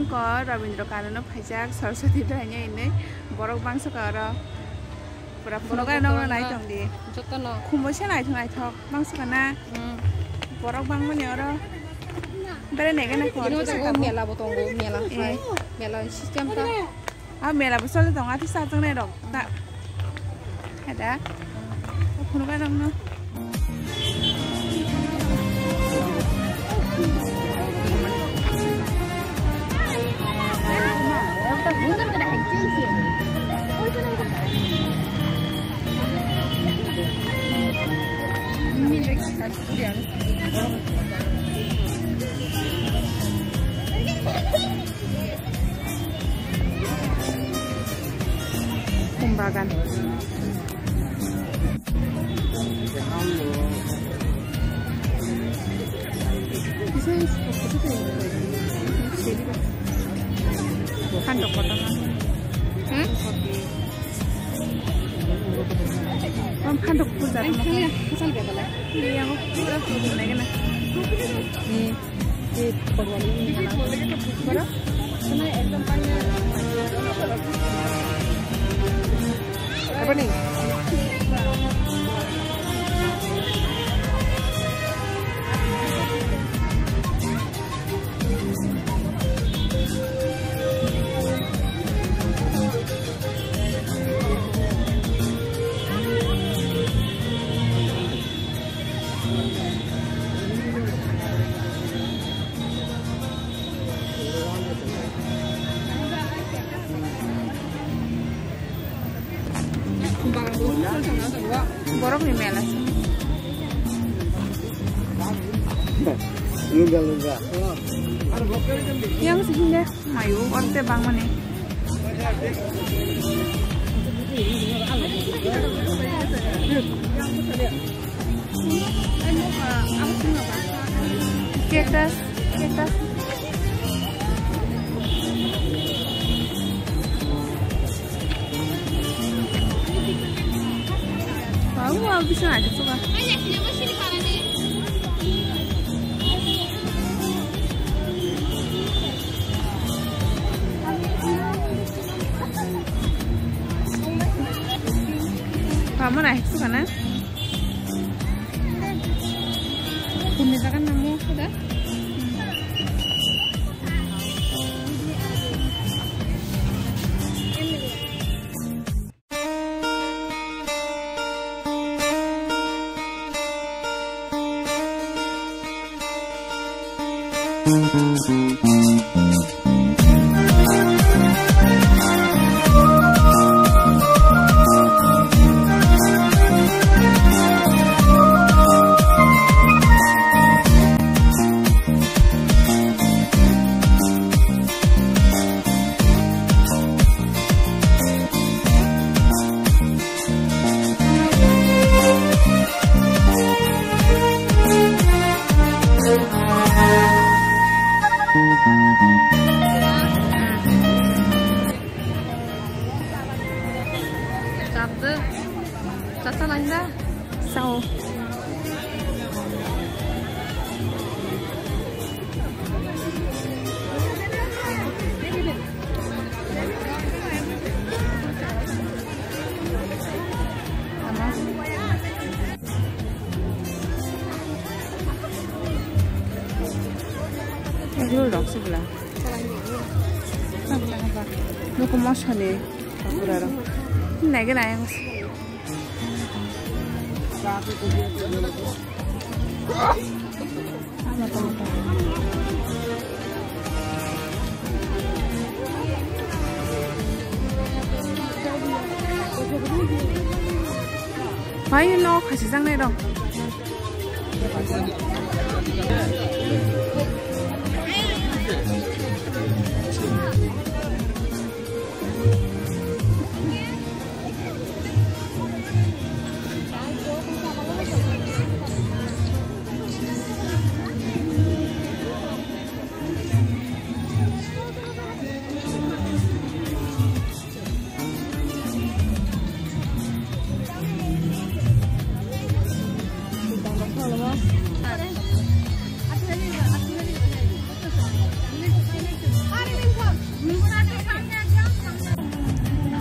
ko Rabindra Karano Phajak Saraswati Dhanya ini borok bangsa kara pura pura nong nai tong di kumbo se nai thok bangsa kana borok bang mane ora bere ne kana ko mela botong mela sistem ta mela besol tong ati sa tong ne dok ta ada pura kana no Kumbagan. Handok potong. Handok pulsa. Asal berapa? Iya, aku udah punya lagi na. Nih, di perwali ini kan. Berapa? Karena ekdom panjang. Apa nih? Borok ni melas. Lungga. Yang sehingga mayu orte bang mane. Ketas. Wow, bisa aja coba. Kamu naik suka na? Misalkan kamu sudah? Sasa landa. Sau. 이걸 럭스블라. apa? Lu kemosan deh. Aku darah. Naik naik. Ayo no, kasih sang nih dong.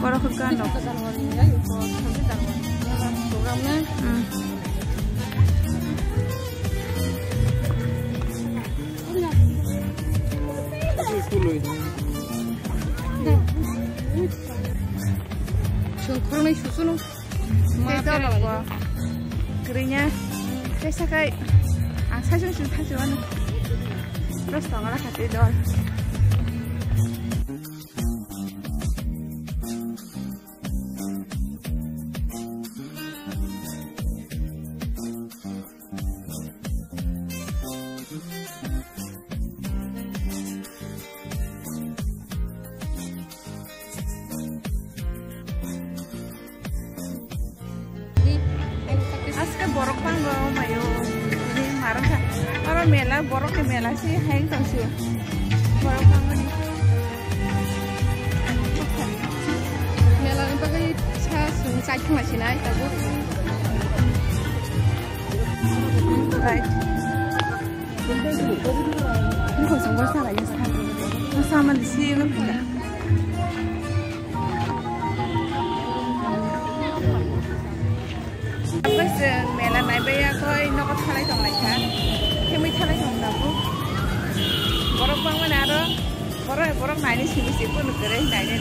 borok kan no Januari ya itu 1 Januari programnya Kurang susu no, itu apa? Kerinya, saya kayak, saya cuma sudah jual, terus tanggal lah kasih dolar. Aska borok panggo mayo ini marah kan orang mela borok ke mela sih hang tangsu borok panggo nih mela ini pakai cas cai cuma sih naik tahu right ini kok semua salah ya sama di sini kan mela naik bayar koi nok thalai tong lai kan kemi thalai tong dapu borok bang mana ada borok naik ni sini pun negara naik ni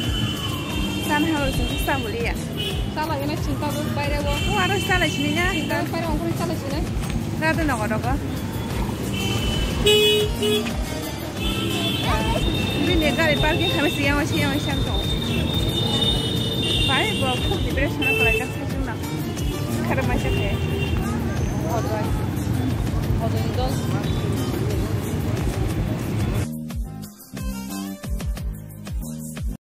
san harus susah beli ya salah ini cinta tuh bayar wo harus salah sini nya kita bayar orang salah sini nggak ada nok ini negara parkir kami siang tuh bayar borok di beres mana kalau jas macam nak karena macam ni